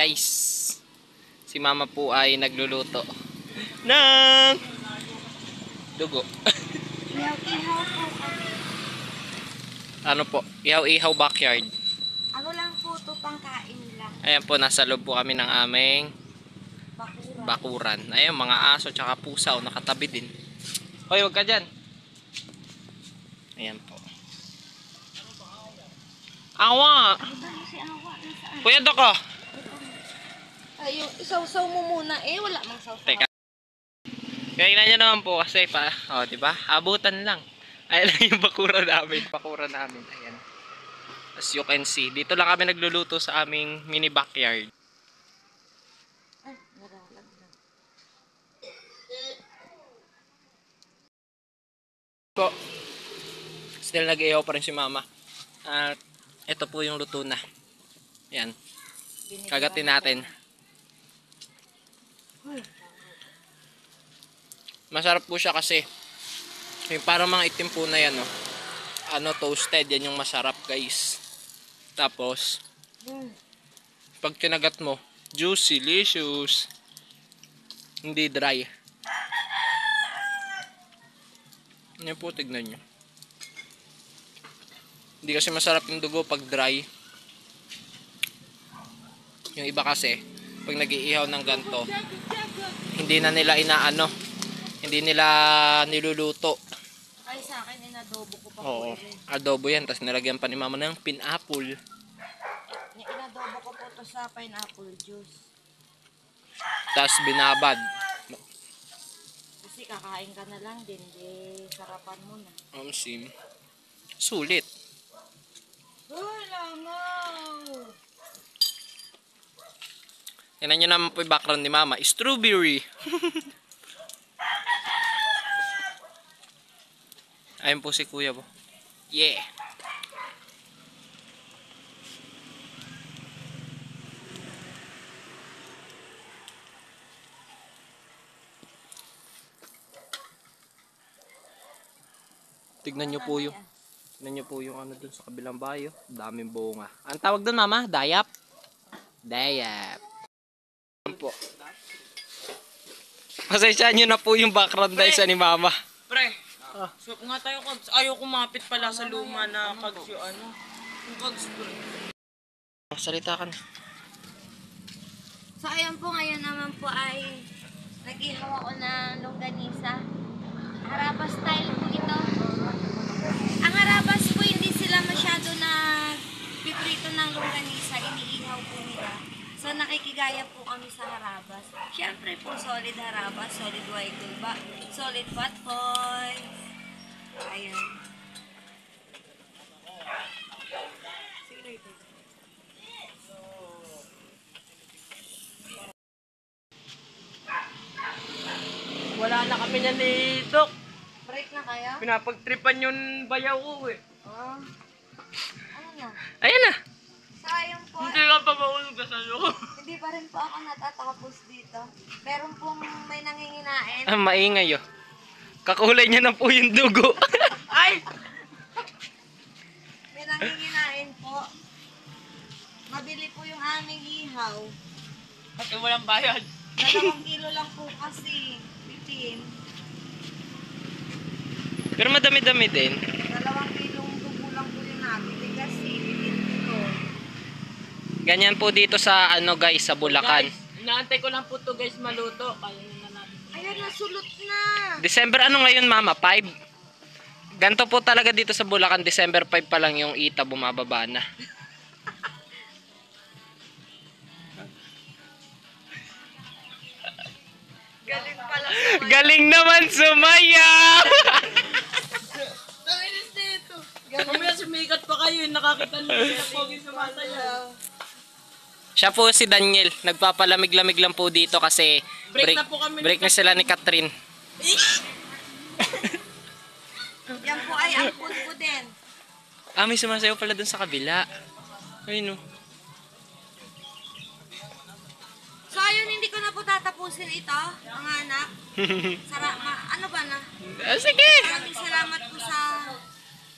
guys. Si mama po ay nagluluto ng dugo. Ihaw-ihaw po kami. Ano po? Ihaw-ihaw backyard. Ano lang po ito, pangkain lang. Ayan po, nasa loob po kami ng aming Bakuran. bakuran. Ayan, mga aso tsaka pusa nakatabi din. Hoy, wag ka dyan. Ayan po. Awa! Ano ba si Awa? Nasaan? Kuya Doko! Ay, yung isaw-saw mo muna eh. Wala mang saw-saw. Teka. Kaya nyo naman po kasi pa. O, diba? Abutan lang. Ayan lang yung bakura namin. Bakura namin. Ayan. As you can see. Dito lang kami nagluluto sa aming mini backyard. Ay, naralag na. Po. Still nag-ihaw pa rin si mama. At ito po yung luto na. Ayan. Kagatin natin. Masarap po siya kasi yung parang mga itim po na yan, no? Ano, toasted, yan yung masarap, guys. Tapos pag kinagat mo, juicy, delicious. Hindi dry. Yan po, tignan nyo. Hindi kasi masarap yung dugo pag dry. Yung iba kasi pag nag-iihaw ng ganto, hindi na nila inaano, hindi nila niluluto. Ay, sa akin, inadobo ko pa Oo, po eh. adobo yan. Tapos nilagyan pa ni mama ng pineapple. Inadobo ko po ito sa pineapple juice. Tapos binabad. Kasi kakain ka na lang din. Sarapan mo na. Sim. Sulit. Uy, langaw! Yan nyo naman po yung background ni mama. Strawberry. Ayun po si kuya po. Yeah. Tignan nyo po yung ano dun sa kabilang bayo. Daming bunga. Ang tawag dun, mama? Dayap? Dayap. Ayan po. Pasensya nyo na po yung background na isa ni mama. Pre, so nga tayo kags. Ayaw kumapit pala sa luma na kags yung ano. Yung kags, pre. Salita ka na. So, ayan po, ngayon naman po ay nag-ihaw ako ng longganisa. Harabas style po ito. Ang harabas po, hindi sila masyado na piprito ng longganisa. Iniihaw po nila. So, nakikigaya po kami sa harabas. Siyempre po, solid harabas, solid white ba, solid pot points. Ayan. Wala na kami na ni Doc. Break na kayo? Pinapagtripan yung bayaw ko eh. Oh. Ano na? Ayan na. Sayang po. Hindi ka pa maulog sa loob. Hindi pa rin po ako natatapos dito. Meron pong may nanginginain. Ah, maingay oh. Kakulay niya na po yung dugo. Ay! May nanginginain po. Mabili po yung aming ihaw. Kasi walang bayad. 2 kilo lang po kasi. 15. Pero madami-dami din. 2 kilong dugo lang po yung nabili kasi 15 kilo. Ganyan po dito sa ano guys, sa Bulacan. Guys, inaantay ko lang po to guys maluto. Kaya na natin. Ayan, nasulot na. December ano ngayon mama? 5? Ganto po talaga dito sa Bulacan, December 5 pa lang yung ita bumababa na. Galing pala. Galing naman sumaya! Tanginis dito. Mamaya sumikat pa kayo. Nakakita nyo sila poging sumasaya. Siya po si Daniel. Nagpapalamig-lamig lang po dito kasi Break na po kami ni break na sila ni Catherine. Yan po ay ang food po din. Ah, may sumasayaw pala dun sa kabila. Ayun oh. So ayun, hindi ko na po tatapusin ito, mga anak. Ano ba na? Ah, sige! Maraming salamat po sa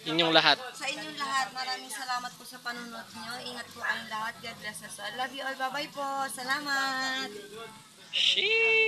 Inyong lahat. sa inyong inyong lahat. Maraming salamat po sa panunod nyo. Ingat po kayong lahat. God bless us all. Love you all. Bye-bye po. Salamat. Sheesh!